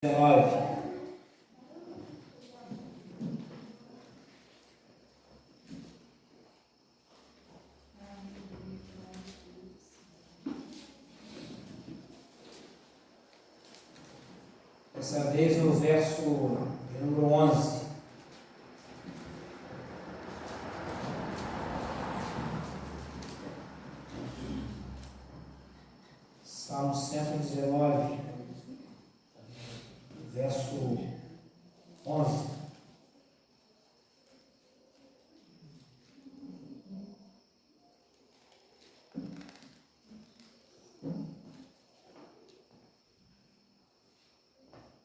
19. Dessa vez o verso de número 11. Salmo 119, verso 11.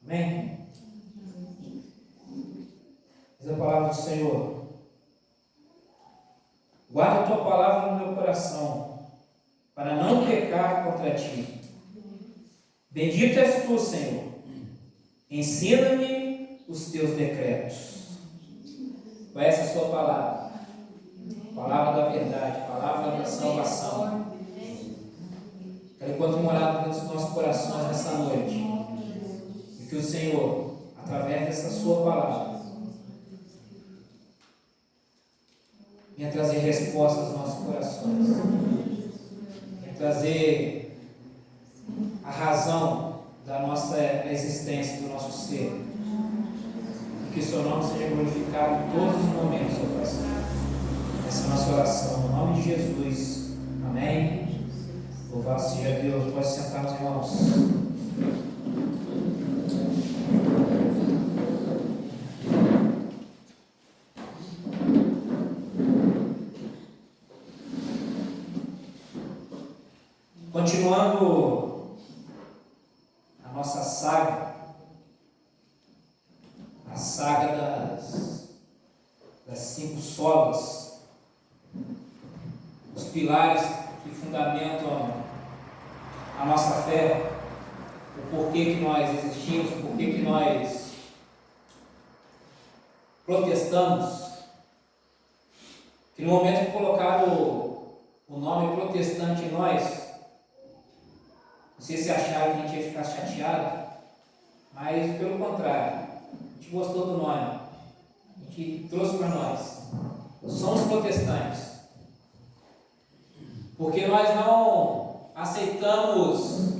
Amém? Diz a palavra do Senhor: guarda a tua palavra no meu coração, para não pecar contra ti. Bendito és tu, Senhor. Ensina-me os teus decretos. Conhece a sua palavra, palavra da verdade, palavra da salvação. Quero enquanto morar nos nossos corações nessa noite, e que o Senhor, através dessa sua palavra, venha trazer respostas aos nossos corações, venha trazer a razão da nossa existência, do nosso ser, e que o seu nome seja glorificado em todos os momentos, ó Pai Santo. Essa é a nossa oração, no nome de Jesus. Amém. Louvado seja Deus. Pode sentar, meus irmãos. Continuando a nossa saga, a saga das 5 solas, os pilares que fundamentam a nossa fé, o porquê que nós existimos, o porquê que nós protestamos, que no momento que colocaram o nome protestante em nós, não sei se acharam que a gente ia ficar chateado, mas pelo contrário, a gente gostou do nome, a gente trouxe para nós. Somos protestantes, porque nós não aceitamos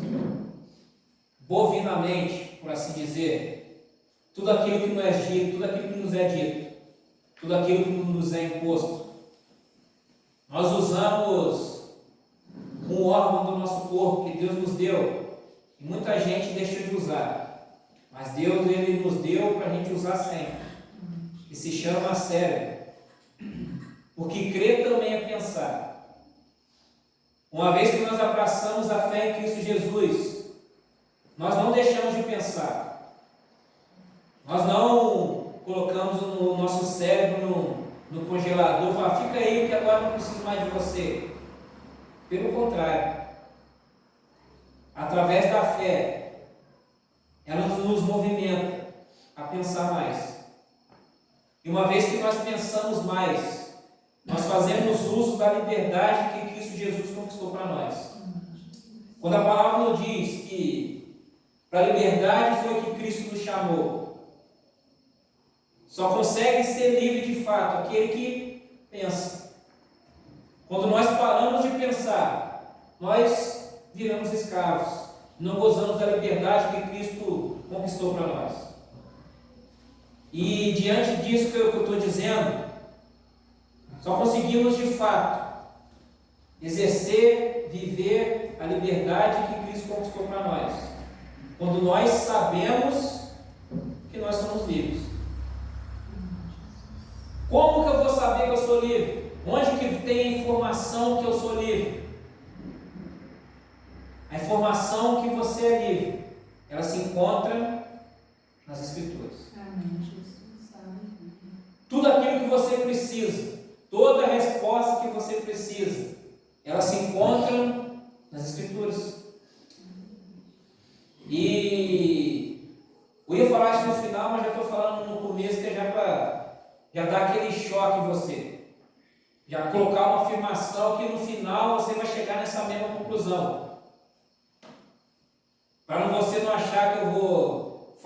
bovinamente, por assim dizer, tudo aquilo que nos é dito, tudo aquilo que nos é dito, tudo aquilo que nos é imposto. Nós usamos um órgão do nosso corpo que Deus nos deu, e muita gente deixa de usar, mas Deus ele nos deu para a gente usar sempre, que se chama cérebro, porque crer também é pensar. Uma vez que nós abraçamos a fé em Cristo Jesus, nós não deixamos de pensar, nós não colocamos o nosso cérebro no congelador e falamos, fica aí que agora não preciso mais de você. Pelo contrário, através da fé, ela nos movimenta a pensar mais. E uma vez que nós pensamos mais, nós fazemos uso da liberdade que Cristo Jesus conquistou para nós. Quando a palavra nos diz que para a liberdade foi que Cristo nos chamou, só consegue ser livre de fato aquele que pensa. Quando nós paramos de pensar, nós viramos escravos, não gozamos da liberdade que Cristo conquistou para nós. E diante disso que eu estou dizendo, só conseguimos de fato exercer, viver a liberdade que Cristo conquistou para nós, quando nós sabemos que nós somos livres. Como que eu vou saber que eu sou livre? Onde que tem a informação que eu sou livre? A informação que você é livre, ela se encontra nas Escrituras. Tudo aquilo que você precisa, toda a resposta que você precisa, ela se encontra nas Escrituras. E eu ia falar isso no final, mas já estou falando no começo, que é já para dar aquele choque em você. Já colocar uma afirmação que no final você vai chegar nessa mesma conclusão. Para você não achar que eu vou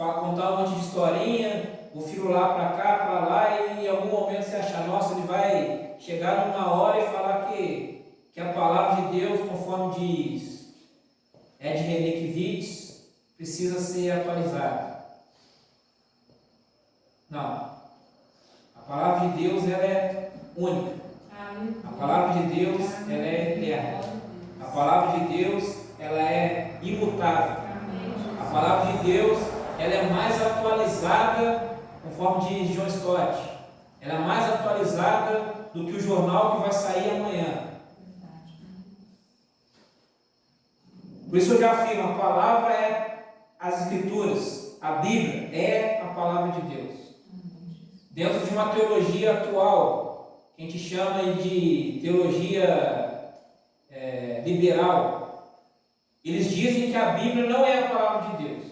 historinha, o filho lá para cá, para lá, e em algum momento você acha, nossa, ele vai chegar numa hora e falar que a palavra de Deus, conforme diz Ed Renekiewicz, precisa ser atualizada. Não. A palavra de Deus, ela é única. A palavra de Deus, ela é eterna. A palavra de Deus, ela é imutável. A palavra de Deus, ela é mais atualizada, conforme diz John Stott. Ela é mais atualizada do que o jornal que vai sair amanhã. Por isso eu já afirmo, a palavra é as Escrituras. A Bíblia é a palavra de Deus. Dentro de uma teologia atual, que a gente chama de teologia liberal, eles dizem que a Bíblia não é a palavra de Deus.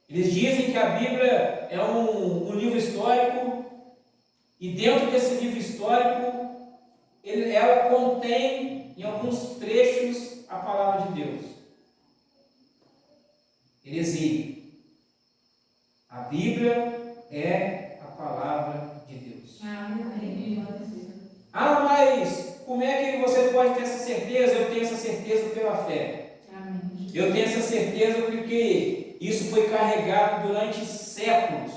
Eles dizem que a Bíblia é um livro histórico, e dentro desse livro histórico, ela contém, em alguns trechos, a palavra de Deus. Heresia. A Bíblia é a palavra de Deus. Ah, mas como é que você pode ter essa certeza? Eu tenho essa certeza pela fé. Eu tenho essa certeza porque isso foi carregado durante séculos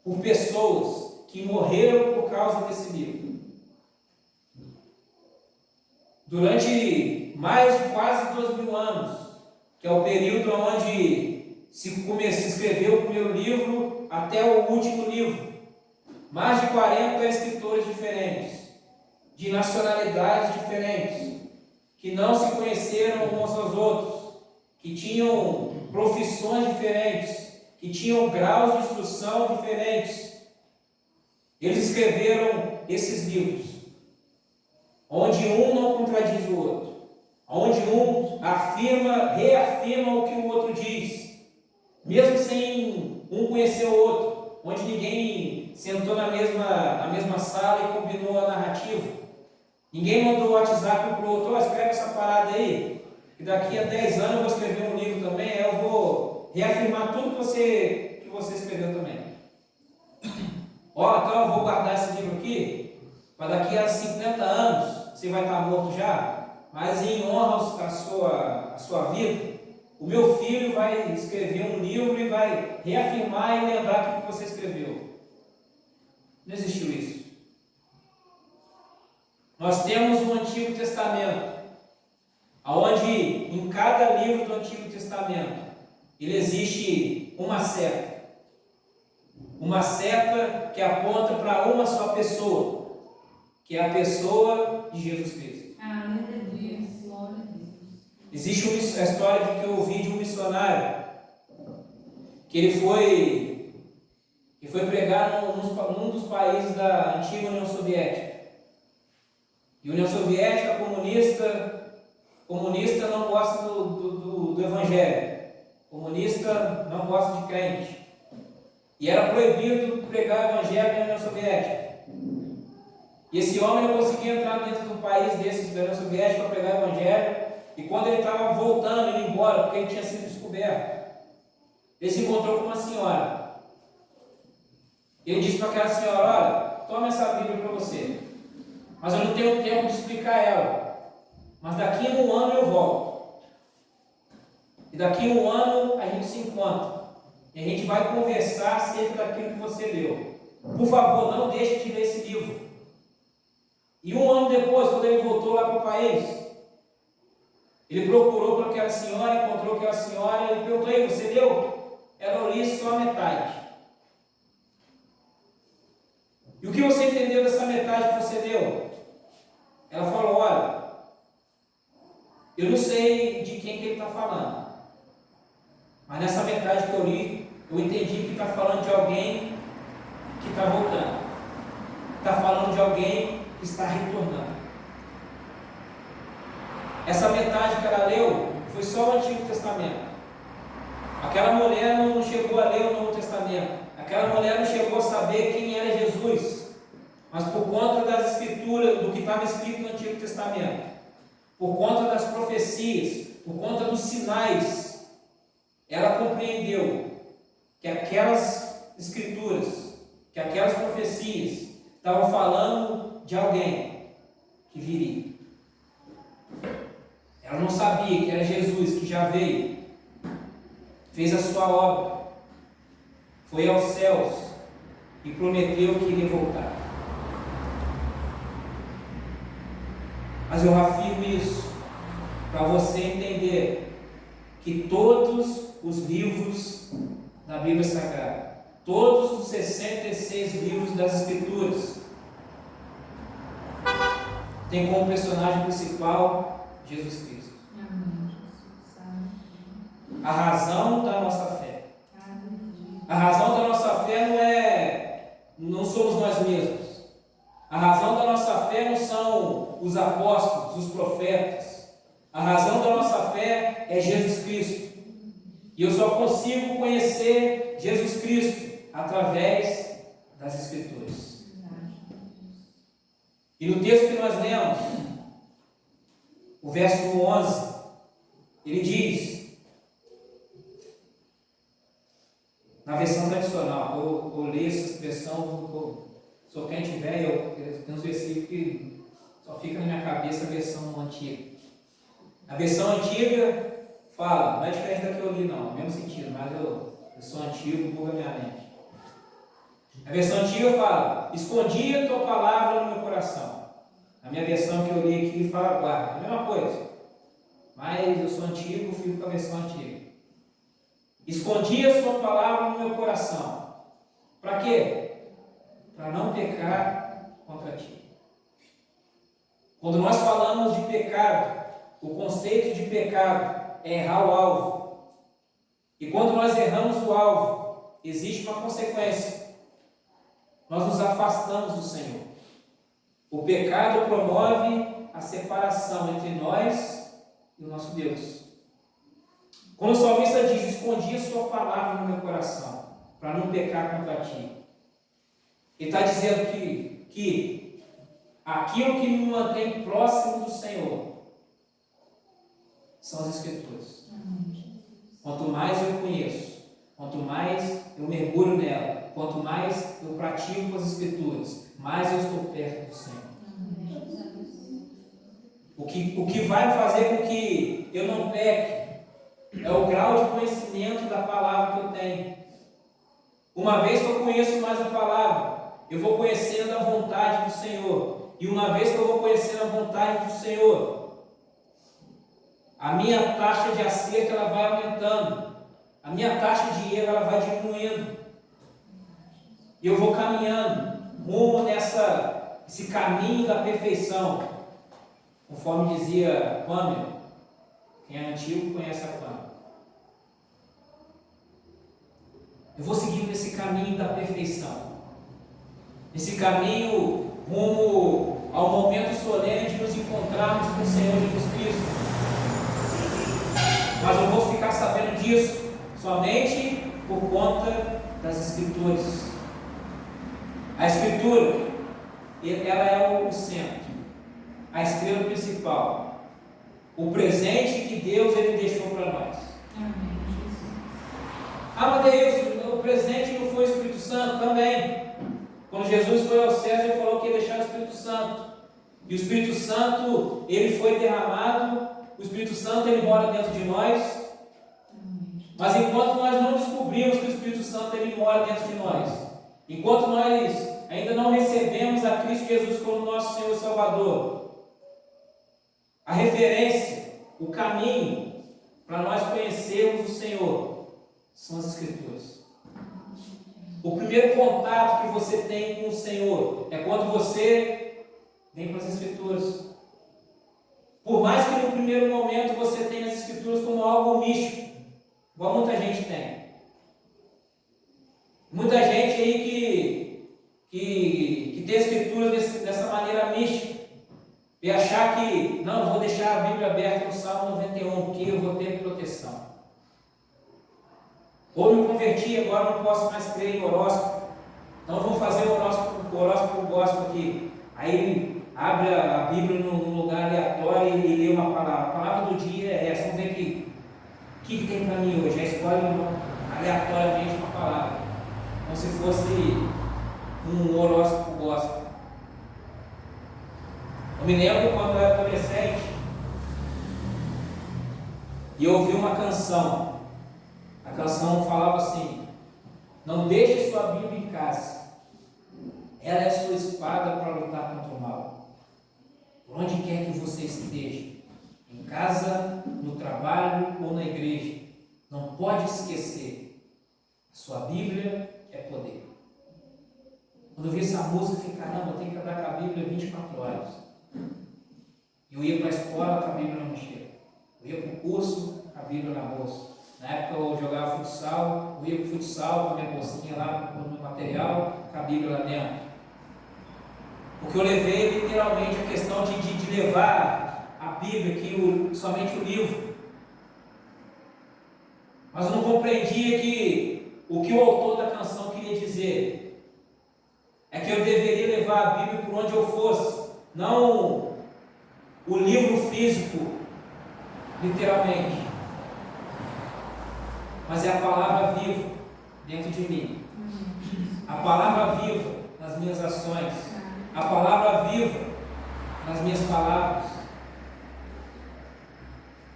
por pessoas que morreram por causa desse livro. Durante mais de quase 2.000 anos, que é o período onde se escreveu o primeiro livro até o último livro. Mais de 40 escritores diferentes, de nacionalidades diferentes, que não se conheceram uns aos outros, que tinham profissões diferentes, que tinham graus de instrução diferentes. Eles escreveram esses livros, onde um não contradiz o outro, onde um reafirma o que o outro diz, mesmo sem um conhecer o outro, onde ninguém sentou na mesma sala e combinou a narrativa. Ninguém mandou o WhatsApp para o outro, escreve essa parada aí, que daqui a 10 anos eu vou escrever um livro também, aí eu vou reafirmar tudo que você escreveu também. Então eu vou guardar esse livro aqui, para daqui a 50 anos, você vai estar morto já, mas em honra à sua vida, o meu filho vai escrever um livro e vai reafirmar e lembrar tudo que você escreveu. Não existiu isso. Nós temos o Antigo Testamento, onde em cada livro do Antigo Testamento ele existe uma seta que aponta para uma só pessoa, que é a pessoa de Jesus Cristo. Existe a história que eu ouvi de um missionário, que ele foi pregar num dos países da antiga União Soviética. E a União Soviética, comunista não gosta do Evangelho. Comunista não gosta de crente. E era proibido pregar o Evangelho na União Soviética. E esse homem não conseguia entrar dentro de um país desses da União Soviética para pregar o Evangelho. E quando ele estava voltando, indo embora, porque ele tinha sido descoberto, ele se encontrou com uma senhora. Ele disse para aquela senhora: olha, toma essa Bíblia para você, mas eu não tenho tempo de explicar ela, mas daqui a 1 ano eu volto, e daqui a 1 ano a gente se encontra, e a gente vai conversar acerca daquilo que você leu. Por favor, não deixe de ler esse livro. E 1 ano depois, quando ele voltou lá para o país, ele procurou por aquela senhora, encontrou aquela senhora e perguntou: aí, você leu? Ela li só a metade. E o que você entendeu dessa metade que você leu? Ela falou: olha, eu não sei de quem que ele está falando, mas nessa metade que eu li, eu entendi que está falando de alguém que está voltando, está falando de alguém que está retornando. Essa metade que ela leu foi só o Antigo Testamento. Aquela mulher não chegou a ler o Novo Testamento. Aquela mulher não chegou a saber quem era Jesus. Mas por conta das escrituras, do que estava escrito no Antigo Testamento, por conta das profecias, por conta dos sinais, ela compreendeu que aquelas escrituras, que aquelas profecias estavam falando de alguém que viria. Ela não sabia que era Jesus, que já veio, fez a sua obra, foi aos céus e prometeu que iria voltar. Mas eu afirmo isso para você entender que todos os livros da Bíblia Sagrada, todos os 66 livros das Escrituras, tem como personagem principal Jesus Cristo. A razão da nossa fé. A razão da nossa fé não somos nós mesmos. A razão da nossa fé não são os apóstolos, os profetas. A razão da nossa fé é Jesus Cristo. E eu só consigo conhecer Jesus Cristo através das Escrituras. E no texto que nós lemos, o verso 11, ele diz, na versão tradicional, eu leio essa expressão, sou crente velho, tem uns versículos que só fica na minha cabeça a versão antiga. A versão antiga fala, não é diferente da que eu li não, no mesmo sentido, mas eu sou antigo, buga minha mente. A versão antiga fala, escondi a tua palavra no meu coração. A minha versão que eu li aqui fala, guarda, é a mesma coisa. Mas eu sou antigo, fico com a versão antiga. Escondi a sua palavra no meu coração. Para quê? Para não pecar contra ti. Quando nós falamos de pecado, o conceito de pecado é errar o alvo. E quando nós erramos o alvo, existe uma consequência. Nós nos afastamos do Senhor. O pecado promove a separação entre nós e o nosso Deus. Quando o salmista diz, escondi a sua palavra no meu coração, para não pecar contra ti. Ele está dizendo que aquilo que me mantém próximo do Senhor são as Escrituras. Quanto mais eu conheço, quanto mais eu mergulho nela, quanto mais eu pratico as Escrituras, mais eu estou perto do Senhor. O que vai fazer com que eu não peque é o grau de conhecimento da palavra que eu tenho. Uma vez que eu conheço mais a palavra, eu vou conhecendo a vontade do Senhor. E uma vez que eu vou conhecendo a vontade do Senhor, a minha taxa de acerto ela vai aumentando. A minha taxa de erro ela vai diminuindo. E eu vou caminhando rumo esse caminho da perfeição. Conforme dizia Pamela, quem é antigo conhece a Pamela. Eu vou seguindo nesse caminho da perfeição. Esse caminho rumo ao momento solene de nos encontrarmos com o Senhor Jesus Cristo. Mas eu vou ficar sabendo disso somente por conta das Escrituras. A Escritura, ela é o centro, a estrela principal, o presente que Deus ele deixou para nós. Ah, Deus, o presente não foi o Espírito Santo também. Quando Jesus foi ao céu, ele falou que ia deixar o Espírito Santo. E o Espírito Santo, ele foi derramado, o Espírito Santo, ele mora dentro de nós. Mas enquanto nós não descobrimos que o Espírito Santo, ele mora dentro de nós, enquanto nós ainda não recebemos a Cristo Jesus como nosso Senhor e Salvador, a referência, o caminho para nós conhecermos o Senhor são as Escrituras. O primeiro contato que você tem com o Senhor é quando você vem para as Escrituras. Por mais que no primeiro momento você tenha as Escrituras como algo místico, igual muita gente tem. Muita gente aí que tem as Escrituras dessa maneira mística. E achar que, não, vou deixar a Bíblia aberta no Salmo 91, porque eu vou ter proteção. Ou me converti, agora não posso mais crer em horóscopo. Então vou fazer o horóscopo gospel aqui. Aí abre a Bíblia num lugar aleatório e lê uma palavra. A palavra do dia é essa. Vamos ver o que tem para mim hoje. Já escolhe aleatoriamente uma palavra. como se fosse um horóscopo gospel. Eu me lembro quando eu era adolescente e eu ouvi uma canção. A canção falava assim: não deixe sua Bíblia em casa, ela é sua espada para lutar contra o mal. Por onde quer que você esteja, em casa, no trabalho ou na igreja, não pode esquecer, a sua Bíblia é poder. Quando eu vi essa música, eu falei: caramba, eu tenho que andar com a Bíblia 24 horas. Eu ia para a escola com a Bíblia na mochila, eu ia para o curso com a Bíblia na bolsa. Na época eu jogava futsal, eu ia para o futsal com a minha bolsinha lá, com o meu material, com a Bíblia lá dentro. Porque eu levei literalmente a questão de levar a Bíblia, somente o livro. Mas eu não compreendia que o autor da canção queria dizer é que eu deveria levar a Bíblia por onde eu fosse, não o livro físico, literalmente, mas é a palavra viva dentro de mim, a palavra viva nas minhas ações, a palavra viva nas minhas palavras,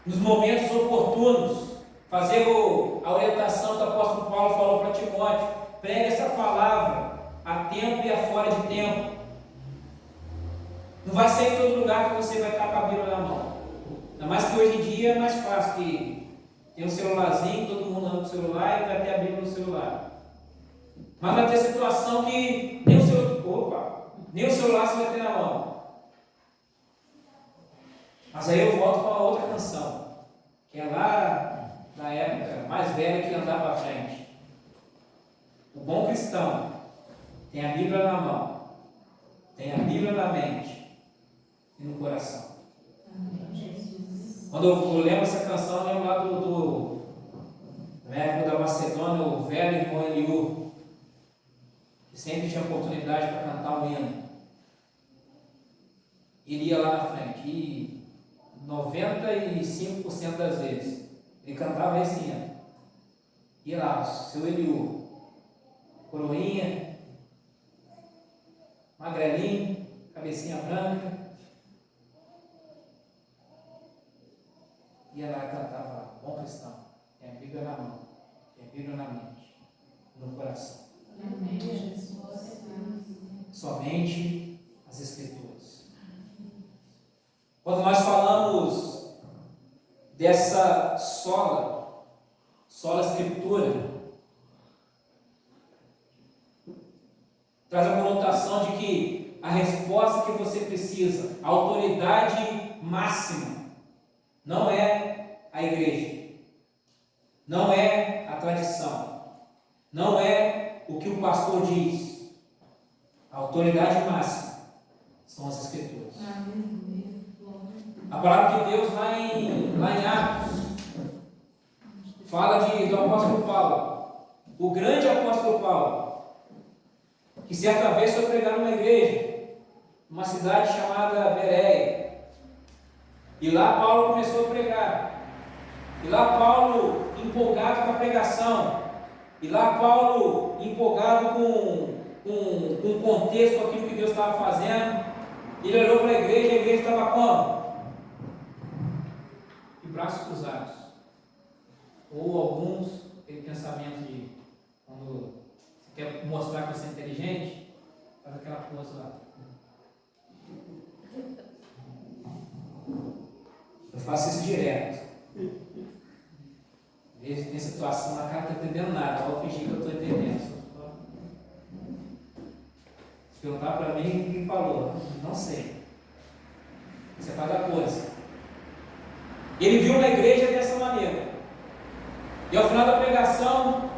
nos momentos oportunos, fazer a orientação que o apóstolo Paulo falou para Timóteo: pregue essa palavra a tempo e a fora de tempo. Não vai ser em todo lugar que você vai estar com a Bíblia na mão. Ainda mais que hoje em dia é mais fácil, que tem um celularzinho, todo mundo anda com o celular e vai ter a Bíblia no celular. Mas vai ter situação que nem o celular você vai ter na mão. Mas aí eu volto para outra canção, que é lá da época mais velha, que andar para frente. O bom cristão tem a Bíblia na mão, tem a Bíblia na mente e no coração. Quando eu lembro essa canção, eu lembro lá na época da Macedônia, o velho irmão Eliú, que sempre tinha oportunidade para cantar um hino. Ele ia lá na frente, e 95% das vezes ele cantava esse hino. Ia lá, seu Eliú, coroinha, magrelinho, cabecinha branca. Ia lá e cantava lá: bom cristão, tem a Bíblia na mão, tem a Bíblia na mente, no coração. Amém, Jesus. Somente as Escrituras. Quando nós falamos dessa sola Escritura, traz a conotação de que a resposta que você precisa, a autoridade máxima, não é a igreja, não é a tradição, não é o que o pastor diz. A autoridade máxima são as Escrituras. A palavra de Deus lá em Atos fala do apóstolo Paulo, o grande apóstolo Paulo, que certa vez foi pregar numa igreja, numa cidade chamada Bereia. E lá Paulo começou a pregar. E lá Paulo empolgado com a pregação. E lá Paulo empolgado com o contexto, com aquilo que Deus estava fazendo. Ele olhou para a igreja estava como? De braços cruzados. Ou alguns, aquele pensamento de quando você quer mostrar que você é inteligente, faz aquela pose lá. Eu faço isso direto. Às vezes tem situação na cara que não está entendendo nada, eu vou fingir que eu estou entendendo. Se perguntar para mim, quem falou? Não sei. Você faz a coisa. Ele viu uma igreja dessa maneira. E ao final da pregação,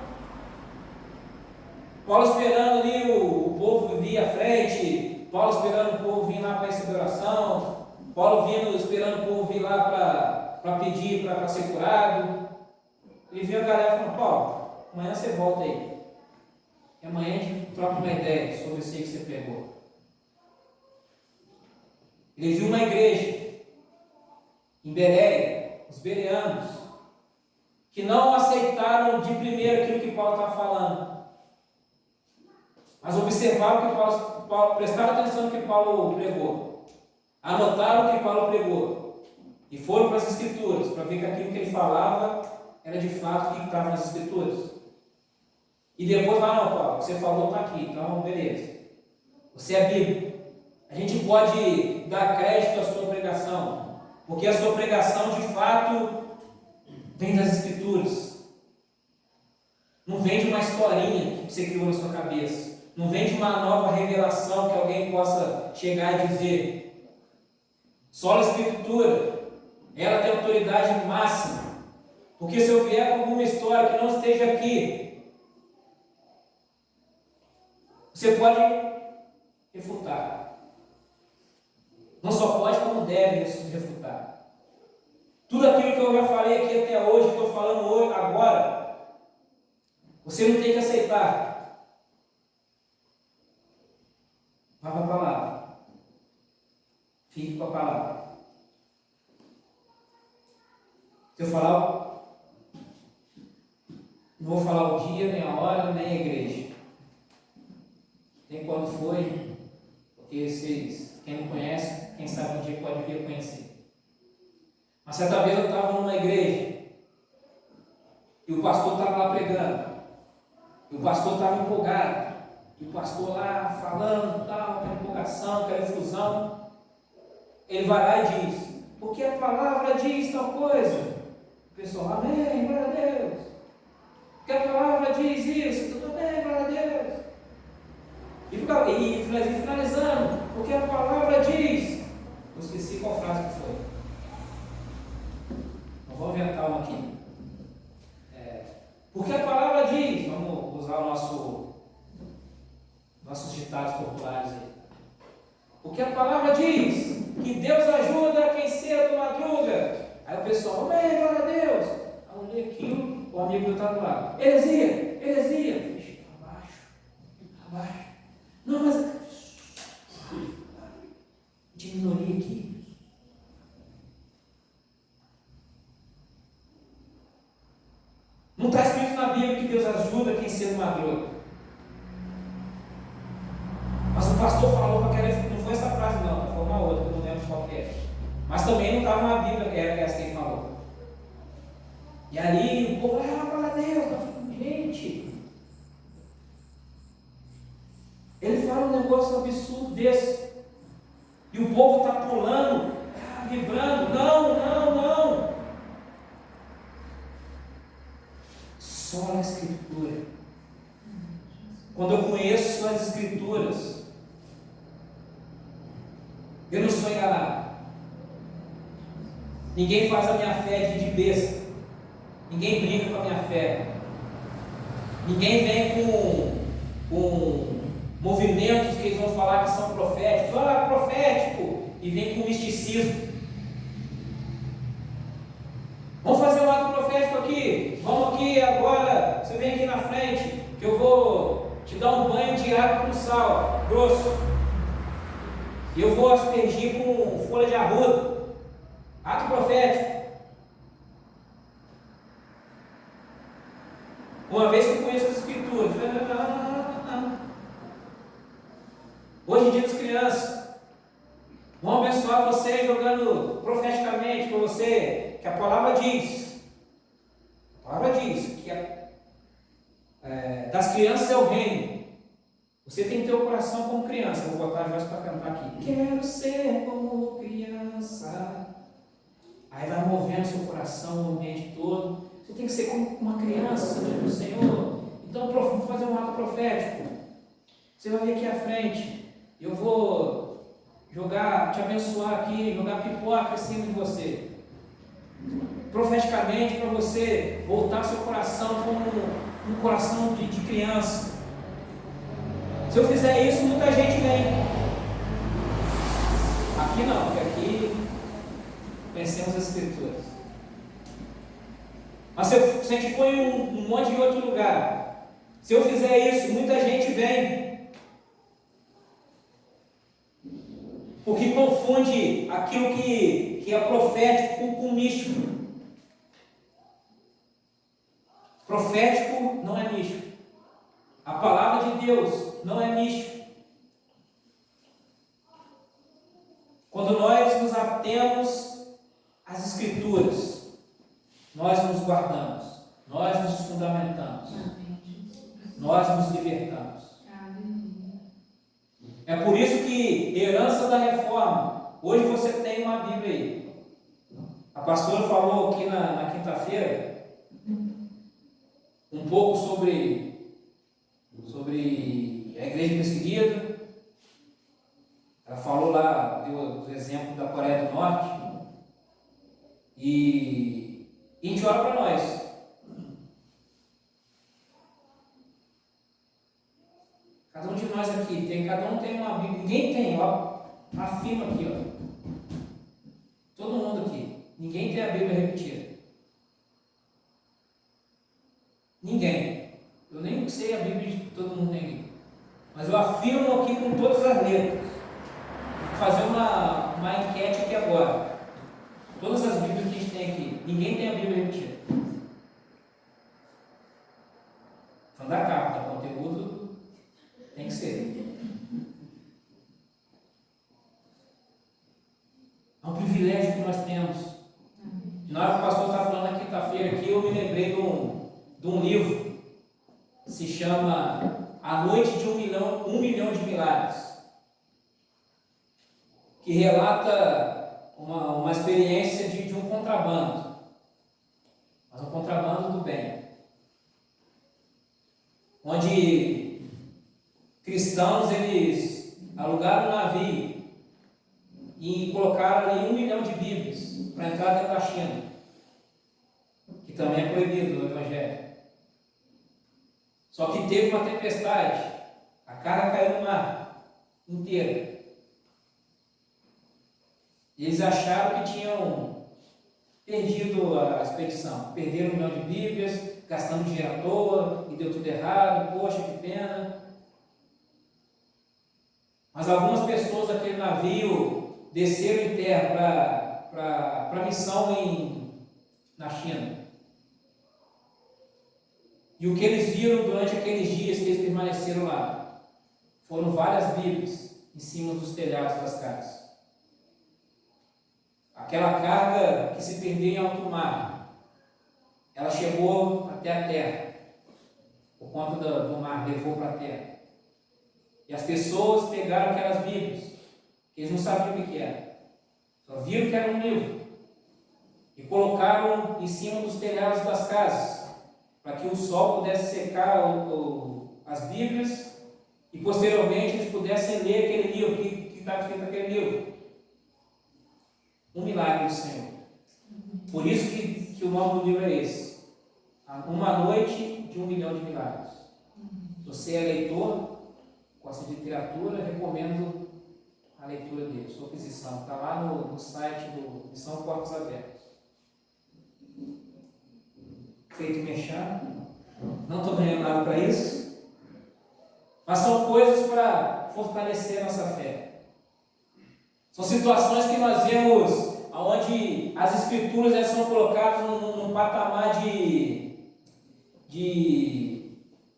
Paulo esperando ali o povo vir à frente, Paulo esperando o povo vir lá para essa oração, Paulo esperando o povo vir lá para pedir para ser curado. Ele viu a galera falando: Paulo, amanhã você volta aí. E amanhã a gente troca uma ideia sobre isso aí que você pegou. Ele viu uma igreja em Bereia, os bereanos, que não aceitaram de primeiro aquilo que Paulo estava falando. mas observaram o que Paulo prestaram atenção no que Paulo pregou, anotaram o que Paulo pregou e foram para as Escrituras para ver que aquilo que ele falava era de fato o que estava nas Escrituras. E depois, não, Paulo, o que você falou está aqui, então beleza. Você é bíblico. A gente pode dar crédito à sua pregação, porque a sua pregação de fato vem das Escrituras. Não vem de uma historinha que você criou na sua cabeça. Não vem de uma nova revelação que alguém possa chegar e dizer. Só a Escritura, ela tem autoridade máxima. Porque se eu vier com alguma história que não esteja aqui, você pode refutar. Não só pode, como deve refutar. Tudo aquilo que eu já falei aqui até hoje, estou falando hoje, agora, você não tem que aceitar. Vá para a palavra. Fique com a palavra. Se eu falar, não vou falar o dia, nem a hora, nem a igreja. Nem quando foi, porque vocês, quem não conhece, quem sabe um dia pode vir a conhecer. Mas certa vez eu estava numa igreja e o pastor estava lá pregando, e o pastor estava empolgado, e o pastor lá falando, tal, aquela empolgação, aquela efusão. Ele vai lá e diz, porque a palavra diz tal coisa. O pessoal, amém, glória a Deus. Porque a palavra diz isso, tudo bem, glória a Deus. E finalizando, porque a palavra diz. Eu esqueci qual frase que foi. Não vou inventar uma aqui. Porque a palavra diz, vamos usar nossos ditados populares aí. Porque a palavra diz que Deus ajuda quem cedo madruga. Aí o pessoal, amém, glória a Deus. Aí eu olhei aquilo, o amigo está do lado. Heresia. Vixe, abaixo. Não, mas diminuir aqui. Não está escrito na Bíblia que Deus ajuda quem cedo madruga. Mas o pastor falou que não foi essa frase não, foi uma outra, que eu não lembro qual que é. Mas também não estava na Bíblia que era essa que ele falou. E aí o povo, glória a Deus, está falando, gente. Ele fala um negócio absurdo desse. E o povo está pulando, vibrando. Não. Só a Escritura. Quando eu conheço as Escrituras, eu não sou enganado. Ninguém faz a minha fé de besta. Ninguém brinca com a minha fé. Ninguém vem com movimentos que eles vão falar que são proféticos. Profético! E vem com misticismo. Vamos fazer um ato profético aqui. Vamos aqui agora. Você vem aqui na frente, que eu vou te dar um banho de água com sal grosso. E eu vou aspergir com folha de arruda. Ato profético. Uma vez que eu conheço as Escrituras, hoje em dia as crianças vão abençoar você jogando profeticamente para você, que a palavra diz que das crianças é o reino. Você tem que ter o coração como criança. Eu vou botar a voz para cantar aqui. Quero ser como criança. Aí vai movendo seu coração no ambiente todo. Você tem que ser como uma criança diante do Senhor. Então, vamos fazer um ato profético. Você vai vir aqui à frente. Eu vou te abençoar aqui, jogar pipoca em cima de você. Profeticamente, para você voltar seu coração como um coração de criança. Se eu fizer isso, muita gente vem. Aqui não, porque aqui conhecemos as Escrituras. Mas se a gente for em um monte de outro lugar, se eu fizer isso, muita gente vem. Porque confunde aquilo que é profético com místico. Profético não é místico. A palavra de Deus não é místico. Quando nós nos atemos às Escrituras, nós nos guardamos, nós nos fundamentamos, nós nos libertamos. É por isso que herança da reforma, hoje você tem uma Bíblia aí. A pastora falou aqui na quinta-feira um pouco sobre a igreja perseguida. Ela falou lá, deu o exemplo da Coreia do Norte. E a gente ora para nós. Cada um de nós aqui, cada um tem uma Bíblia. Ninguém tem, ó. Afirma aqui, ó. Todo mundo aqui. Ninguém tem a Bíblia repetida. Ninguém. Eu nem sei a Bíblia que todo mundo tem aqui. Mas eu afirmo aqui com todas as letras. Vou fazer uma enquete aqui agora. Todas as Bíblias que a gente tem aqui. Ninguém tem a Bíblia repetida. Falando da capa, tá? Conteúdo tem que ser. É um privilégio que nós temos. Na hora que o pastor está falando na quinta-feira aqui, eu me lembrei de um livro que se chama A Noite de 1 Milhão de Milagres, que relata uma experiência de um contrabando, mas um contrabando do bem, onde cristãos eles alugaram um navio e colocaram ali 1 milhão de Bíblias para entrar dentro da China, que também é proibido no Evangelho. Só que teve uma tempestade, a carga caiu no mar inteira. E eles acharam que tinham perdido a expedição, perderam 1 milhão de Bíblias, gastando dinheiro à toa, e deu tudo errado, poxa, que pena. Mas algumas pessoas daquele navio desceram em terra para a missão na China. E o que eles viram durante aqueles dias que eles permaneceram lá foram várias Bíblias em cima dos telhados das casas. Aquela carga que se perdeu em alto mar, ela chegou até a terra, por conta do mar, levou para a terra. E as pessoas pegaram aquelas Bíblias, que eles não sabiam o que era, só viram que era um livro, e colocaram em cima dos telhados das casas, para que o sol pudesse secar as Bíblias, e posteriormente eles pudessem ler aquele livro, que estava escrito naquele livro. Um milagre do Senhor. Por isso que o nome do livro é esse. Uma Noite de 1 Milhão de Milagres. Se você é leitor, gosta de literatura, recomendo a leitura dele, sua aquisição. Está lá no site do Missão Portas Abertas. Feito mexer. Não estou ganhando nada para isso. Mas são coisas para fortalecer a nossa fé. São situações que nós vemos onde as Escrituras elas são colocadas num patamar de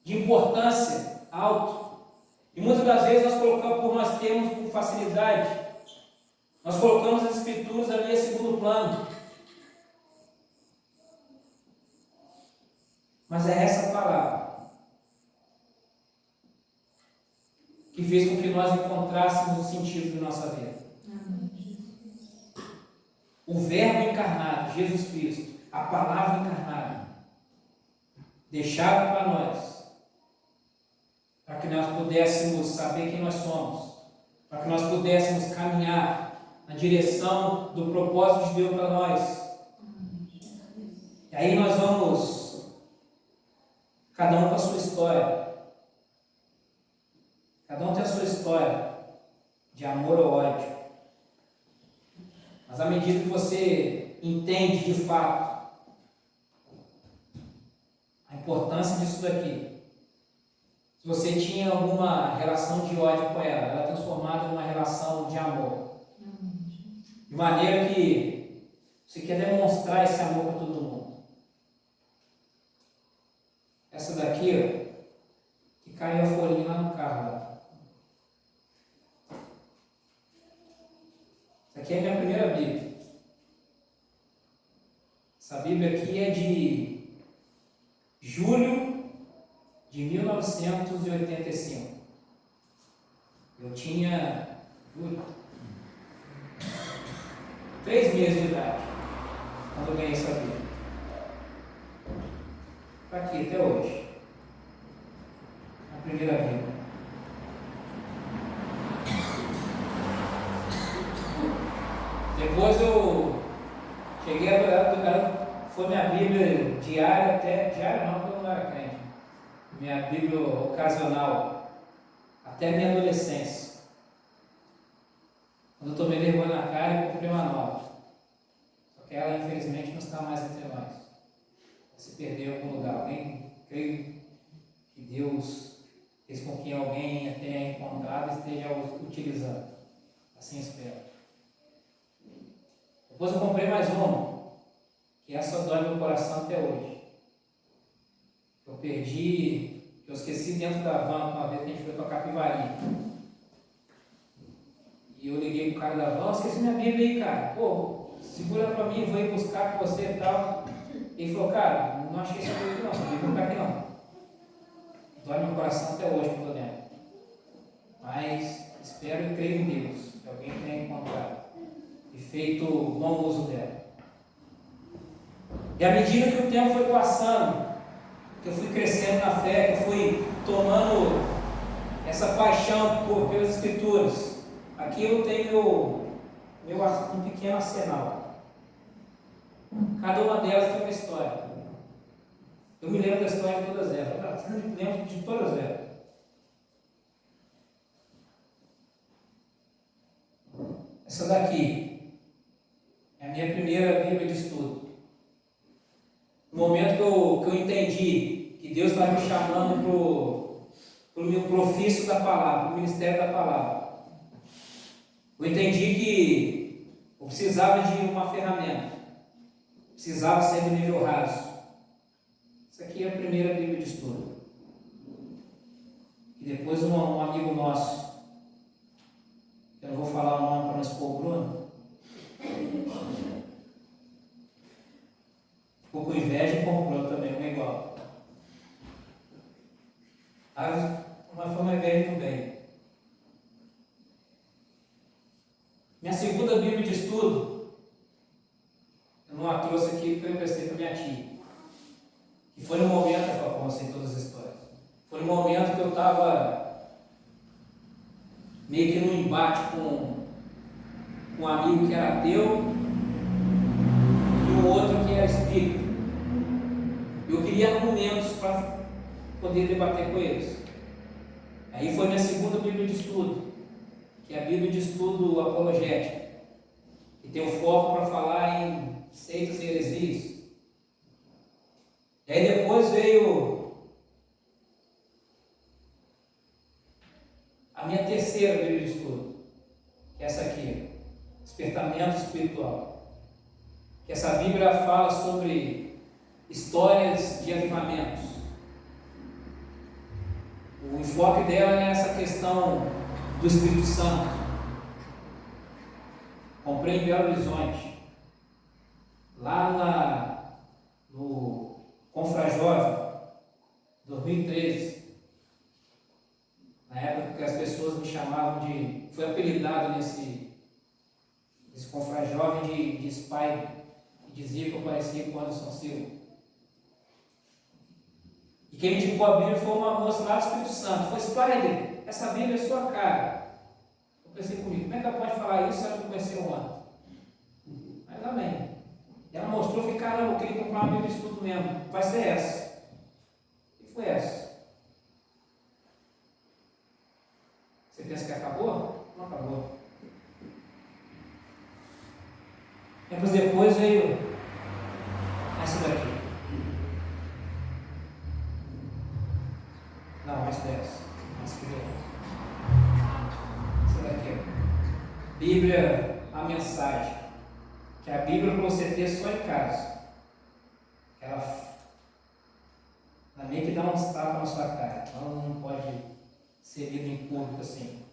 importância alto. E muitas das vezes nós colocamos, por nós termos com facilidade, nós colocamos as Escrituras ali em segundo plano. Mas é essa palavra que fez com que nós encontrássemos o sentido da nossa vida. O Verbo encarnado, Jesus Cristo, a palavra encarnada, deixado para nós, para que nós pudéssemos saber quem nós somos, para que nós pudéssemos caminhar na direção do propósito de Deus para nós. E aí nós vamos, cada um com a sua história, cada um tem a sua história, de amor ou ódio. Mas à medida que você entende de fato a importância disso daqui, se você tinha alguma relação de ódio com ela, é transformada numa relação de amor. De maneira que você quer demonstrar esse amor para todo mundo. Essa daqui, ó, que caiu a folhinha lá no carro. Lá. Essa aqui é a minha primeira Bíblia. Essa Bíblia aqui é de julho de 1985. Eu tinha 3 meses de idade quando eu ganhei essa Bíblia. Está aqui até hoje. A primeira Bíblia. Depois eu cheguei a adorar, foi minha Bíblia diária até. Diária não, porque eu não era crente. Minha Bíblia ocasional. Até minha adolescência. Quando eu tomei vergonha na cara, eu comprei uma nova. Só que ela, infelizmente, não está mais entre nós. Ela se perdeu em algum lugar. Alguém, creio que Deus fez com que alguém a tenha encontrado e esteja utilizando. Assim espero. Depois eu comprei mais uma, que essa dói no meu coração até hoje. Eu perdi, eu esqueci dentro da van uma vez que a gente foi para Capivari. E eu liguei pro cara da van, esqueci minha Bíblia aí, cara. Pô, segura para mim, vou ir buscar com você e tal. Ele falou, cara, não achei essa Bíblia aqui não, não vou buscar aqui não. Dói no meu coração até hoje quando eu lembro. Mas espero e creio em Deus, que alguém tenha encontrado e feito bom uso dela. E à medida que o tempo foi passando, que eu fui crescendo na fé, que eu fui tomando essa paixão pelas Escrituras, aqui eu tenho um pequeno arsenal. Cada uma delas tem uma história. Eu me lembro da história de todas elas. Eu me lembro de todas elas. Essa daqui é a minha primeira Bíblia de estudo. No momento que eu entendi que Deus estava me chamando para o meu ofício da palavra, para o ministério da palavra, eu entendi que eu precisava de uma ferramenta, precisava ser do nível raso. Essa aqui é a primeira Bíblia de estudo. E depois um amigo nosso, eu não vou falar o nome para não expor o Bruno, ficou com inveja e comprou também uma igual. Mas foi uma inveja também. Minha segunda Bíblia de estudo, eu não a trouxe aqui porque eu emprestei para minha tia. E foi no momento, eu falo com você em todas as histórias, foi no momento que eu estava meio que num embate com um amigo que era ateu e um outro que era espírita. Eu queria argumentos para poder debater com eles. Aí foi minha segunda Bíblia de estudo, que é a Bíblia de estudo apologética, que tem o foco para falar em seitas e heresias. E aí depois veio a minha terceira Bíblia de estudo, que é essa aqui, Despertamento Espiritual. Que essa Bíblia fala sobre histórias de avivamentos. O enfoque dela é essa questão do Espírito Santo. Comprei em Belo Horizonte, lá no Confrajovem, 2013. Na época que as pessoas me chamavam de... Fui apelidado nesse Confrajovem de Spider, que dizia que eu parecia com Anderson Silva. E quem me indicou a Bíblia foi uma moça lá do Espírito Santo. Falou, Spider, essa Bíblia é sua cara. Eu pensei comigo, como é que ela pode falar isso se ela não conheceu ontem? Mas amém. E ela mostrou, falei, caramba, eu queria comprar uma Bíblia de estudo mesmo. Vai ser essa. E foi essa. Você pensa que acabou? Não acabou. Tempos depois veio essa daqui. Não, mais 10. Mais que 10. Essa daqui. Bíblia, a mensagem. Que é a Bíblia para você ter só em casa. Ela, na meio que dá uns tapas na sua cara. Então não pode ser lido em público assim.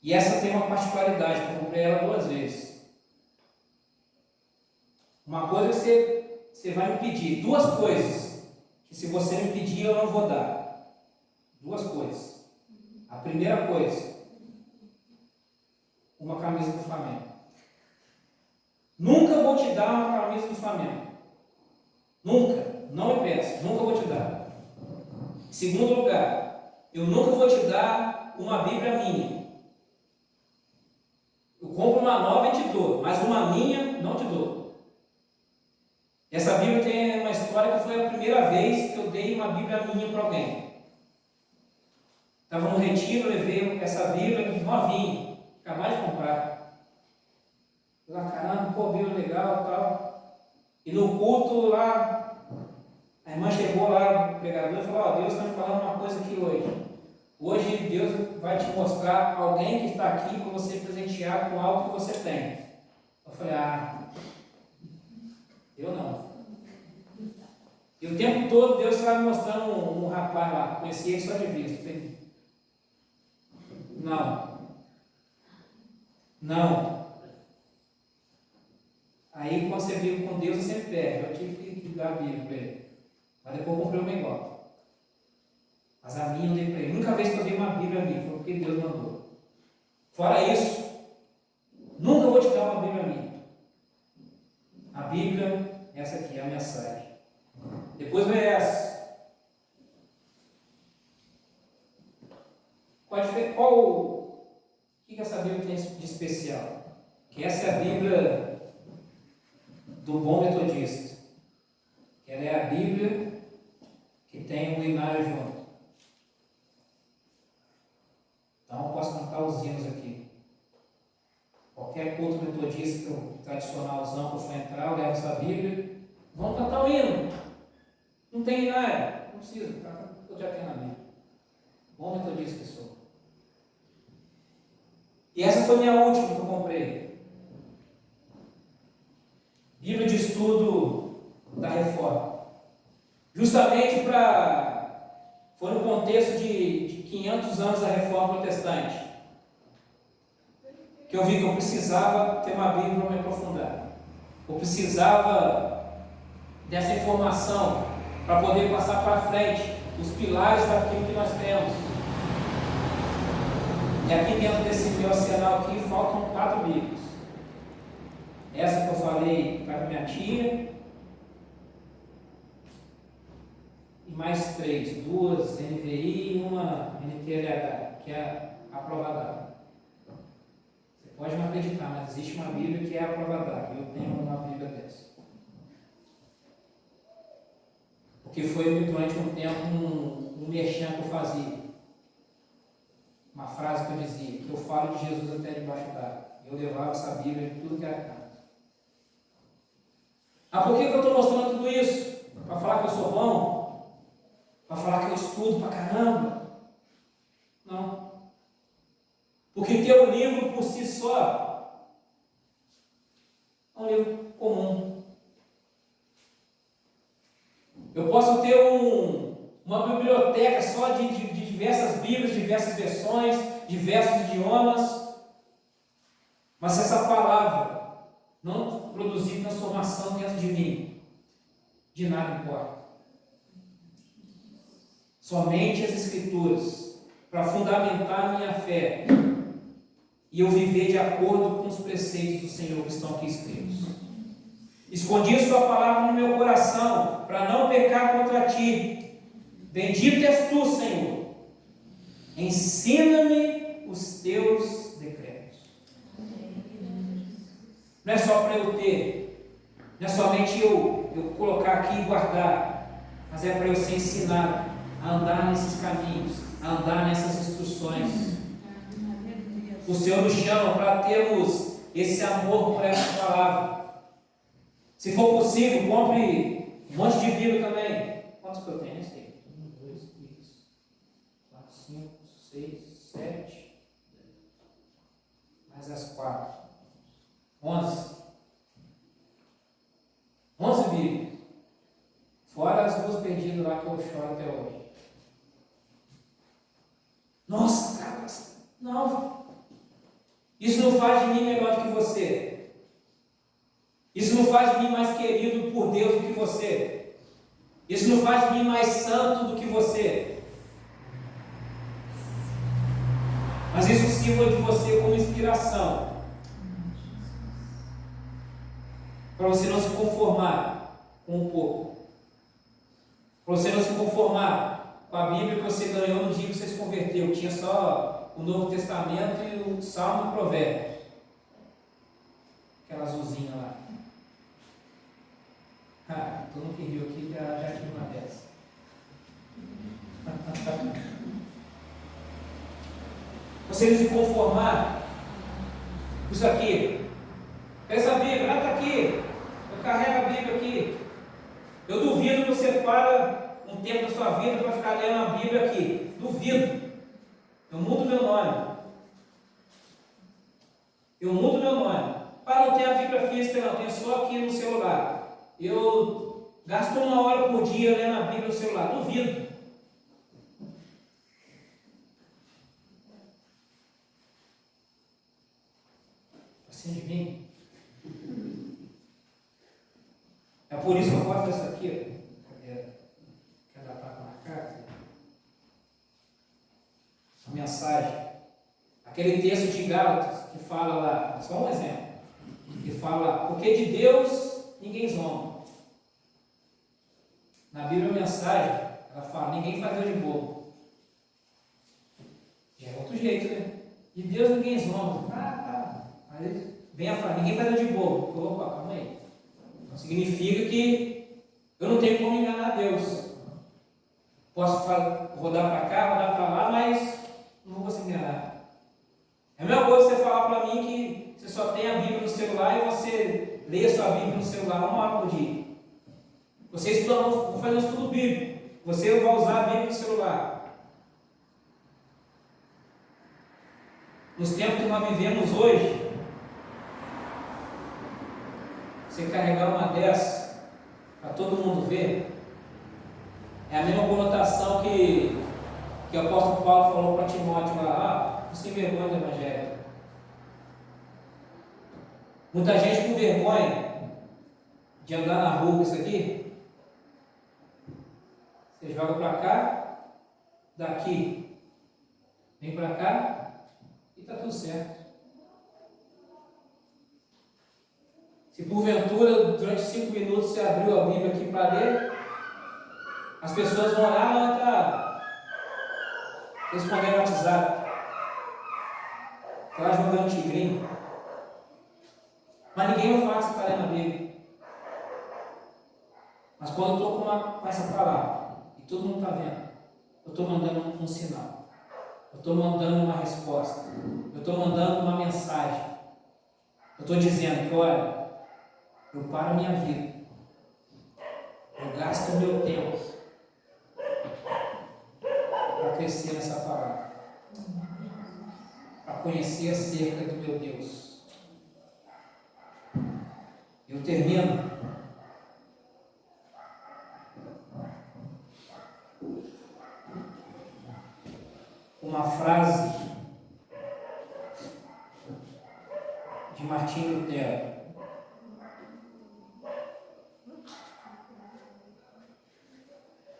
E essa tem uma particularidade, que eu comprei ela 2 vezes. Uma coisa que você vai me pedir, 2 coisas, que se você me pedir eu não vou dar. 2 coisas. A primeira coisa, uma camisa do Flamengo. Nunca vou te dar uma camisa do Flamengo. Nunca. Não me peço. Nunca vou te dar. Segundo lugar, eu nunca vou te dar uma Bíblia minha. Eu compro uma nova e te dou, mas uma minha não te dou. Essa Bíblia tem uma história que foi a primeira vez que eu dei uma Bíblia minha para alguém. Estava no retiro, levei essa Bíblia novinha, acabei de comprar. Eu lá, caramba, pô, Bíblia legal e tal. E no culto lá, a irmã chegou lá no pregador e falou: ó, Deus está me falando uma coisa aqui hoje. Hoje Deus vai te mostrar alguém que está aqui para você presentear com algo que você tem. Eu falei: eu não. E o tempo todo Deus estava me mostrando um rapaz lá, conhecia ele só de vista. Eu falei: não. Aí quando você vive com Deus, você sempre perde. Eu tive que dar a Bíblia para ele. Mas depois eu comprei uma igual. Mas a minha eu dei para ele. Nunca vez que eu dei uma Bíblia a mim, foi porque Deus mandou. Fora isso, nunca vou te dar uma Bíblia minha. A Bíblia, essa aqui, é a mensagem. Depois vem essa. O que essa Bíblia tem de especial? Que essa é a Bíblia do bom metodista. Ela é a Bíblia que tem o hinário junto. Então eu posso cantar os hinos aqui. Qualquer culto metodista tradicionalzão que eu for entrar, eu levo essa Bíblia. Vamos cantar o hino. Não tem hinário. Não precisa, eu já tenho na Bíblia. Bom metodista que sou. E essa foi a minha última que eu comprei. Bíblia de Estudo da Reforma. Justamente foi no contexto de 500 anos da Reforma Protestante que eu vi que eu precisava ter uma Bíblia para me aprofundar. Eu precisava dessa informação para poder passar para frente os pilares daquilo que nós temos. E aqui dentro desse meu arsenal aqui faltam 4 Bíblias. Essa que eu falei para minha tia, e mais 3, 2 NVI e uma NTLH, que é a prova d'água. Você pode não acreditar, mas existe uma Bíblia que é a prova d'água. Eu tenho uma Bíblia dessa. Porque foi durante um tempo um merchan que eu fazia. Uma frase que eu dizia, que eu falo de Jesus até debaixo d'água. Eu levava essa Bíblia em tudo que era canto. Por que eu estou mostrando tudo isso? Para falar que eu sou bom? Para falar que eu estudo pra caramba? Não. Porque ter um livro por si só é um livro comum. Eu posso ter uma biblioteca só de diversas Bíblias, diversas versões, diversos idiomas, mas se essa palavra não produzir transformação dentro de mim, de nada importa. Somente as Escrituras, para fundamentar a minha fé e eu viver de acordo com os preceitos do Senhor que estão aqui escritos. Escondi a sua palavra no meu coração, para não pecar contra ti. Bendito és tu, Senhor. Ensina-me os teus decretos. Não é só para eu ter, não é somente eu colocar aqui e guardar, mas é para eu ser ensinado a andar nesses caminhos, a andar nessas instruções. O Senhor nos chama para termos esse amor por essa palavra. Se for possível, compre um monte de Bíblia também. Quantos que eu tenho? Não sei. 1, 2, 3, 4, 5, 6, 7. Mais as 4. 11. 11 Bíblias. Fora as duas perdidas lá que eu choro até hoje. Nossa, cara, não. Isso não faz de mim melhor do que você. Isso não faz de mim mais querido por Deus do que você. Isso não faz de mim mais santo do que você. Mas isso sirva de você como inspiração. Para você não se conformar com um pouco. Para você não se conformar com a Bíblia que você ganhou no dia que você se converteu. Tinha só o Novo Testamento e o Salmo e o Provérbios. Aquela azulzinha lá. Ah, todo mundo que riu aqui já tinha uma dessa. Você não se conformar com isso aqui. Essa Bíblia, está aqui. Eu carrego a Bíblia aqui. Eu duvido que você para um tempo da sua vida para ficar lendo a Bíblia aqui. Duvido. Eu mudo meu nome. Para, não ter a Bíblia física, não. Tenho só aqui no celular. Eu gasto 1 hora por dia lendo a Bíblia no celular. Duvido. Assim de mim. É por isso que eu gosto dessa aqui. Quer dar para marcar? A mensagem. Aquele texto de Gálatas que fala lá, só um exemplo. Que fala, porque de Deus ninguém zomba. Na Bíblia a mensagem, ela fala, ninguém faz Deus de bobo. Já é outro jeito, né? De Deus ninguém zomba. Aí vem a frase, ninguém faz Deus de bobo. Opa, calma aí. Não significa que eu não tenho como enganar Deus. Posso rodar para cá, rodar para lá, mas não vou conseguir enganar. É a mesma coisa você falar para mim que você só tem a Bíblia no celular e você lê a sua Bíblia no celular 1 hora por dia. Você estuda, vou fazer um estudo bíblico. Você vai usar a Bíblia no celular. Nos tempos que nós vivemos hoje, você carregar uma dessa para todo mundo ver, é a mesma conotação que o apóstolo Paulo falou para Timóteo lá, sem vergonha do Evangelho. Muita gente com vergonha de andar na rua com isso aqui. Você joga para cá, daqui, vem para cá e está tudo certo. Se porventura, durante 5 minutos, você abriu a Bíblia aqui para ler, as pessoas vão olhar, mas está respondendo no WhatsApp, está jogando tigrinho. Mas ninguém vai falar que você está lendo a Bíblia. Mas quando eu estou com essa palavra, e todo mundo está vendo, eu estou mandando um sinal, eu estou mandando uma resposta, eu estou mandando uma mensagem, eu estou dizendo que, olha, eu paro a minha vida, eu gasto o meu tempo para crescer nessa palavra, para conhecer acerca do meu Deus. Eu termino uma frase de Martinho Lutero.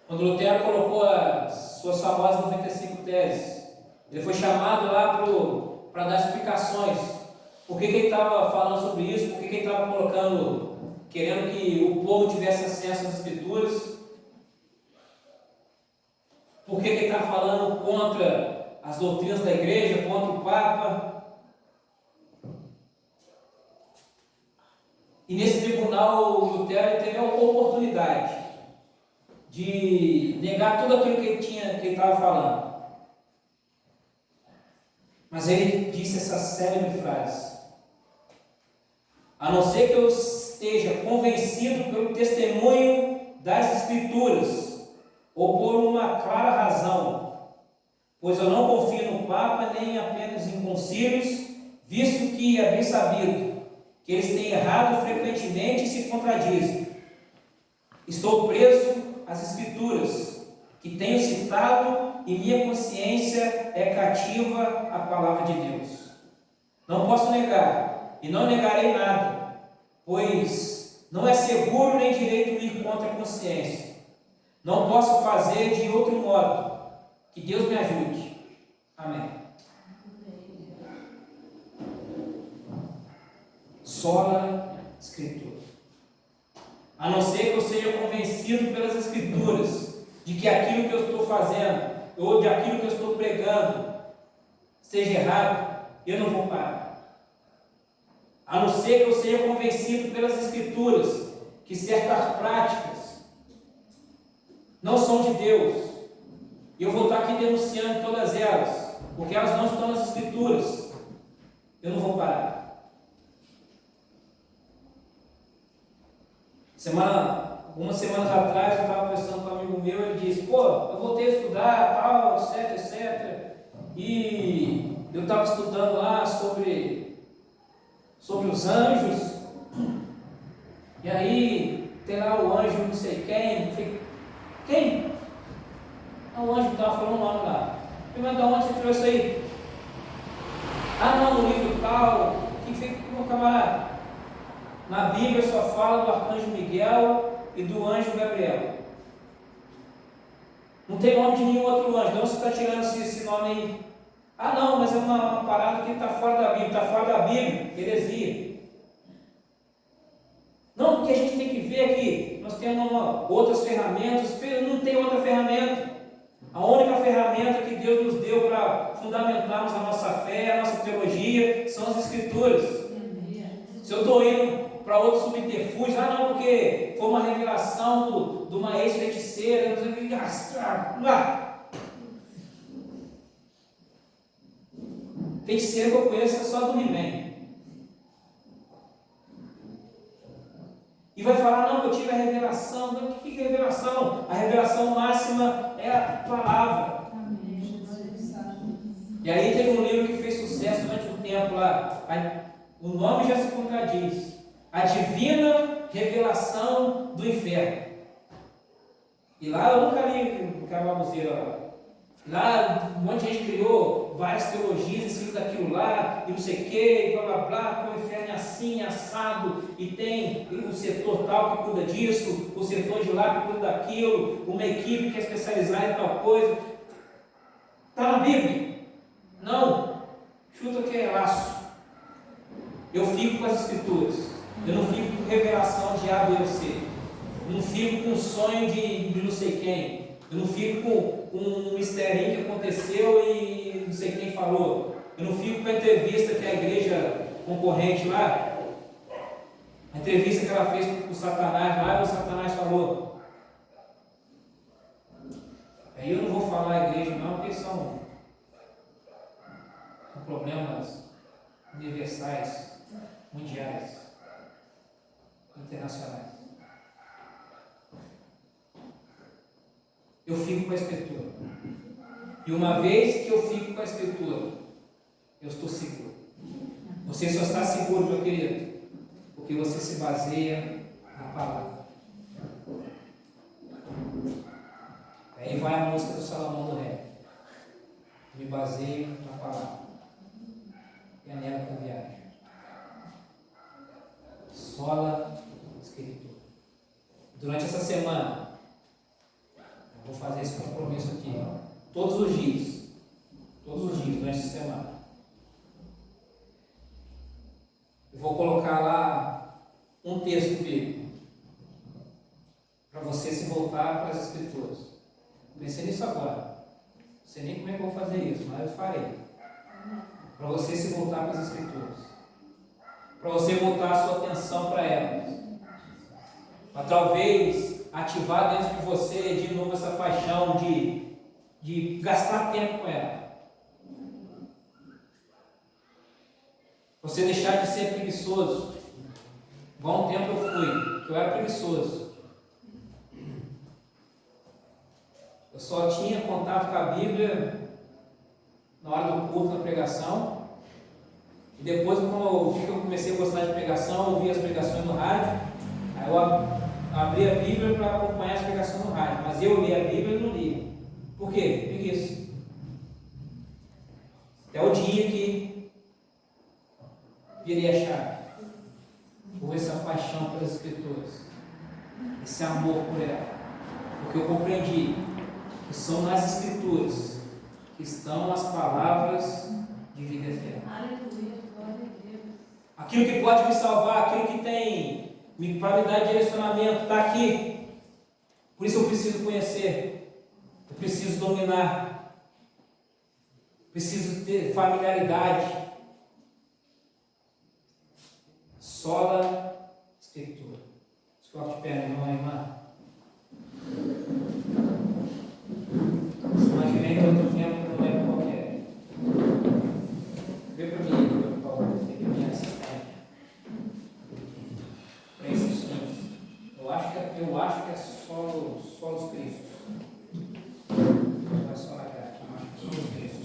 Quando Lutero colocou as suas famosas 95 teses, ele foi chamado lá para dar explicações. Por que ele estava falando sobre isso? Por que ele estava querendo que o povo tivesse acesso às Escrituras? Por que ele estava falando contra as doutrinas da igreja, contra o Papa? E nesse tribunal, o Lutero teve a oportunidade de negar tudo aquilo que ele estava falando. Mas ele disse essa célebre frase: a não ser que eu esteja convencido pelo testemunho das Escrituras, ou por uma clara razão, pois eu não confio no Papa nem apenas em concílios, visto que é bem sabido que eles têm errado frequentemente e se contradizem. Estou preso estado e minha consciência é cativa à palavra de Deus. Não posso negar e não negarei nada, pois não é seguro nem direito ir contra a consciência. Não posso fazer de outro modo. Que Deus me ajude. Amém. Sola Escritura. A não ser que eu seja convencido pelas Escrituras de que aquilo que eu estou fazendo ou de aquilo que eu estou pregando seja errado, eu não vou parar. A não ser que eu seja convencido pelas Escrituras que certas práticas não são de Deus, e eu vou estar aqui denunciando todas elas, porque elas não estão nas Escrituras, eu não vou parar. Algumas semanas atrás, eu estava conversando com um amigo meu, ele disse, eu voltei a estudar, tal, etc, etc, e eu estava estudando lá sobre os anjos, e aí tem lá o anjo não sei quem? O anjo estava falando o nome lá. Primeiro, de onde você tirou isso aí? Ah, não, no livro tal. Que fica com o camarada? Na Bíblia só fala do arcanjo Miguel e do anjo Gabriel. Não tem nome de nenhum outro anjo. Então você está tirando esse nome aí. Ah, não, mas é uma parada que está fora da Bíblia. Está fora da Bíblia. Heresia. Não, porque a gente tem que ver aqui. Nós temos outras ferramentas. Não tem outra ferramenta. A única ferramenta que Deus nos deu para fundamentarmos a nossa fé, a nossa teologia, são as Escrituras. Se eu estou indo para outro subterfúgio, não, porque foi uma revelação de uma ex-feiticeira, feiticeira que eu conheço é só do He-Man. E vai falar, não, eu tive a revelação. O que é revelação? A revelação máxima é a palavra. E aí teve um livro que fez sucesso durante um tempo lá. O nome já se contradiz. A Divina Revelação do Inferno. E lá eu nunca li o Cavaluzeiro lá. Lá um monte de gente criou várias teologias em cima daquilo lá, e não sei o que, blá blá blá, que o inferno é assim, assado, e tem o setor tal que cuida disso, o setor de lá que cuida daquilo, uma equipe que é especializada em tal coisa. Está na Bíblia? Não. Chuta que é laço. Eu fico com as Escrituras. Eu não fico com revelação de A, B ou C. Eu não fico com o sonho de não sei quem. Eu não fico com um misterinho que aconteceu e não sei quem falou. Eu não fico com a entrevista que a igreja concorrente lá, a entrevista que ela fez com o Satanás lá, e o Satanás falou. Aí eu não vou falar a igreja não, porque são problemas universais, mundiais, internacionais. Eu fico com a Escritura. E uma vez que eu fico com a Escritura, eu estou seguro. Você só está seguro, meu querido, porque você se baseia na palavra. Aí vai a música do Salomão do Rei. Me baseio na palavra. E é nela que eu viajo. Sola Escritura. Durante essa semana, eu vou fazer esse compromisso aqui. Todos os dias, durante essa semana. Eu vou colocar lá um texto bíblico para você se voltar para as Escrituras. Pensei nisso agora. Não sei nem como é que eu vou fazer isso, mas eu farei. Para você se voltar para as Escrituras. Para você voltar a sua atenção para elas. Para talvez ativar dentro de você de novo essa paixão de gastar tempo com ela. Você deixar de ser preguiçoso. Igual um tempo eu fui, que eu era preguiçoso. Eu só tinha contato com a Bíblia na hora do culto, na pregação. E depois, como eu comecei a gostar de pregação, eu ouvia as pregações no rádio. Aí eu abri a Bíblia para acompanhar as pregações no rádio. Mas eu li a Bíblia e não li. Por quê? Preguiça. Até o dia que virei a chave. Houve essa paixão pelas Escrituras, esse amor por ela, porque eu compreendi que são nas Escrituras que estão as palavras de vida eterna. Aleluia, glória a Deus. Aquilo que pode me salvar, aquilo que tem para me dar direcionamento, está aqui. Por isso eu preciso conhecer, eu preciso dominar, preciso ter familiaridade. Sola Escritura. Se coloque de pé, meu irmão e irmã. Semana que vem tem outro tempo, não é qualquer. Vê para mim, por favor, fique minha assistente. Para esses filmes. Eu acho que é só os Cristos. Não é só na cara, eu acho que só os Cristos.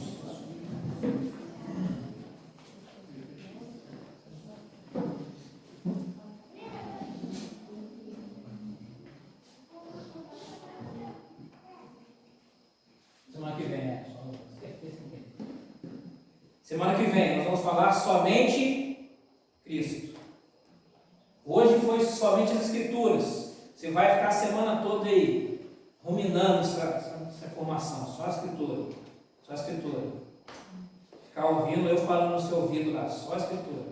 Semana que vem nós vamos falar somente Cristo. Hoje foi somente as Escrituras. Você vai ficar a semana toda aí ruminando essa informação. Só a Escritura. Só a Escritura. Ficar ouvindo eu falando no seu ouvido lá. Só a Escritura.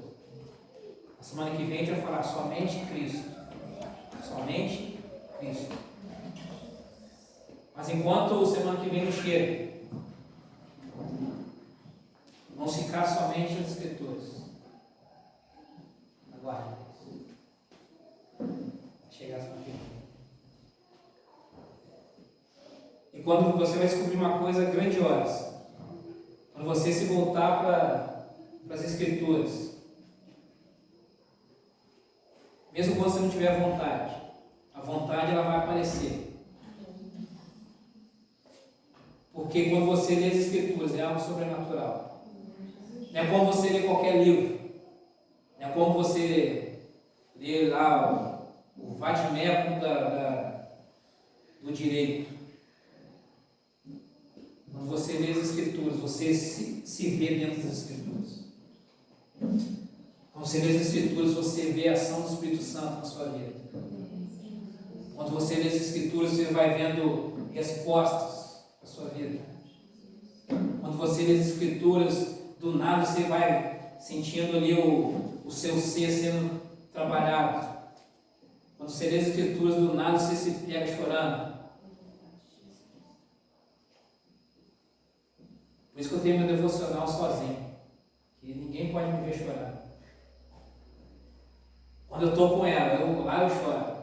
A semana que vem a gente vai falar somente Cristo. Somente Cristo. Mas enquanto semana que vem não chega, vão ficar somente as Escrituras. Aguarde. Vai chegar semana que vem. E quando você vai descobrir uma coisa grandiosa, quando você se voltar para as Escrituras, mesmo quando você não tiver vontade, a vontade ela vai aparecer. Porque quando você lê as Escrituras é algo sobrenatural. Não é como você lê qualquer livro. Não é como você lê lá o vadimécum do direito. Quando você lê as Escrituras, você se vê dentro das Escrituras. Quando você lê as Escrituras, você vê a ação do Espírito Santo na sua vida. Quando você lê as Escrituras, você vai vendo respostas para a sua vida. Quando você lê as Escrituras, do nada você vai sentindo ali o seu ser sendo trabalhado. Quando você lê as Escrituras, do nada você se pega chorando. Por isso que eu tenho meu devocional sozinho, que ninguém pode me ver chorar. Quando eu estou com ela, lá eu choro,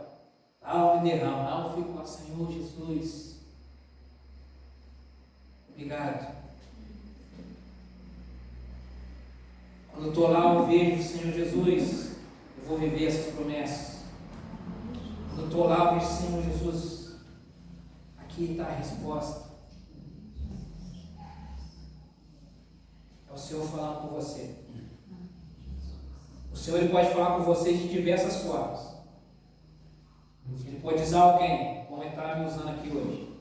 lá eu me derramo, lá eu fico lá, Senhor Jesus, obrigado. Quando eu estou lá, eu vejo, Senhor Jesus, eu vou viver essas promessas. Quando eu estou lá, eu vejo, Senhor Jesus, aqui está a resposta. É o Senhor falando com você. O Senhor ele pode falar com você de diversas formas. Ele pode usar alguém, como ele está me usando aqui hoje.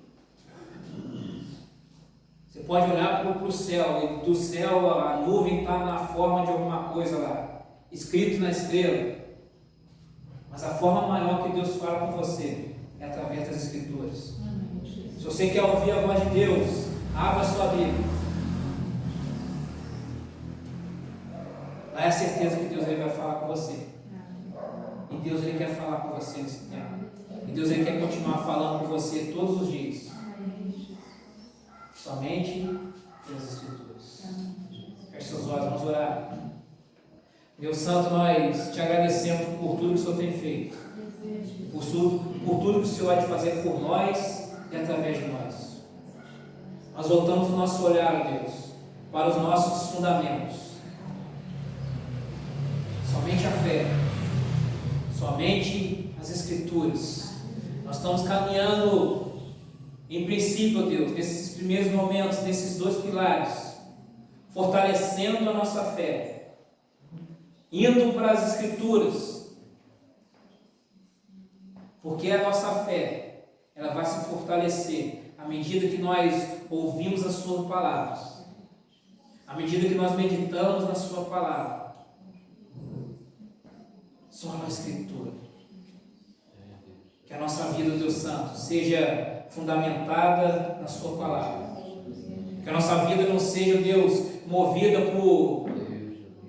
Você pode olhar para o céu, e do céu a nuvem está na forma de alguma coisa lá, escrito na estrela. Mas a forma maior que Deus fala com você é através das Escrituras. Se você quer ouvir a voz de Deus, abra a sua Bíblia. Lá é a certeza que Deus ele vai falar com você. E Deus ele quer falar com você nesse tempo. E Deus ele quer continuar falando com você todos os dias. Somente pelas Escrituras. Feche seus olhos, vamos orar. Meu Santo, nós te agradecemos por tudo que o Senhor tem feito. Por tudo que o Senhor vai fazer por nós e através de nós. Nós voltamos o nosso olhar, ó Deus, para os nossos fundamentos. Somente a fé, somente as Escrituras. Nós estamos caminhando, em princípio, ó Deus, nesses primeiros momentos, nesses dois pilares, fortalecendo a nossa fé, indo para as Escrituras, porque a nossa fé ela vai se fortalecer à medida que nós ouvimos as suas palavras, à medida que nós meditamos na sua palavra. Só na Escritura. Que a nossa vida, Deus Santo, seja fundamentada na sua palavra. Que a nossa vida não seja, Deus, movida por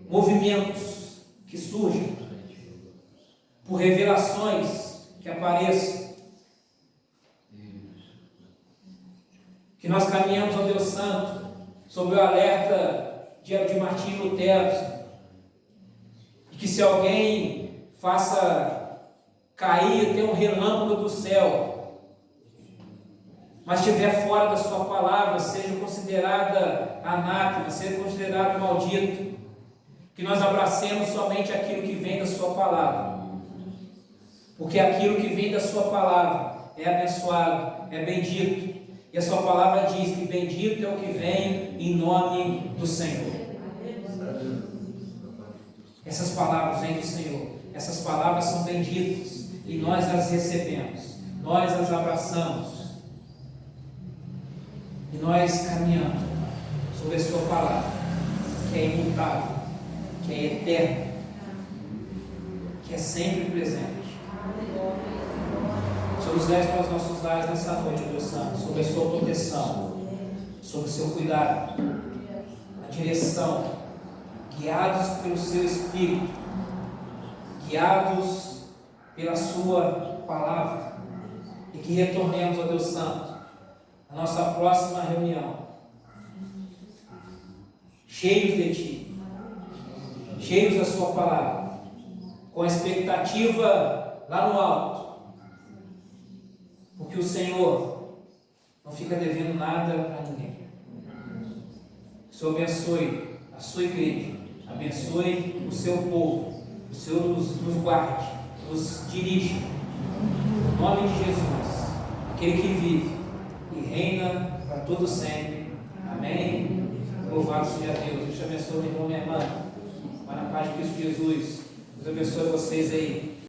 movimentos que surjam, por revelações que apareçam. Que nós caminhamos, ó Deus Santo, sob o alerta de Martinho Lutero, e que se alguém faça cair até um relâmpago do céu, mas estiver fora da sua palavra, seja considerada anátema, seja considerado maldito. Que nós abracemos somente aquilo que vem da sua palavra, porque aquilo que vem da sua palavra é abençoado, é bendito, e a sua palavra diz que bendito é o que vem em nome do Senhor. Essas palavras vêm do Senhor, essas palavras são benditas, e nós as recebemos, nós as abraçamos, e nós caminhamos sobre a sua palavra, que é imutável, que é eterna, que é sempre presente. Sobre os leve para os nossos lares nessa noite, Deus Santo, sobre a sua proteção, sobre o seu cuidado, a direção, guiados pelo seu Espírito, guiados pela sua palavra, e que retornemos, ó Deus Santo, à nossa próxima reunião, cheios de Ti, cheios da sua palavra, com a expectativa lá no alto, porque o Senhor não fica devendo nada para ninguém. Que o Senhor abençoe a sua igreja, abençoe o seu povo, o Senhor nos guarde, nos dirija, no nome de Jesus, aquele que vive e reina para todo sempre. Amém. Louvado seja Deus. Deus te abençoe, meu irmão, minha irmã. Vai na paz de Cristo Jesus. Deus abençoe vocês aí.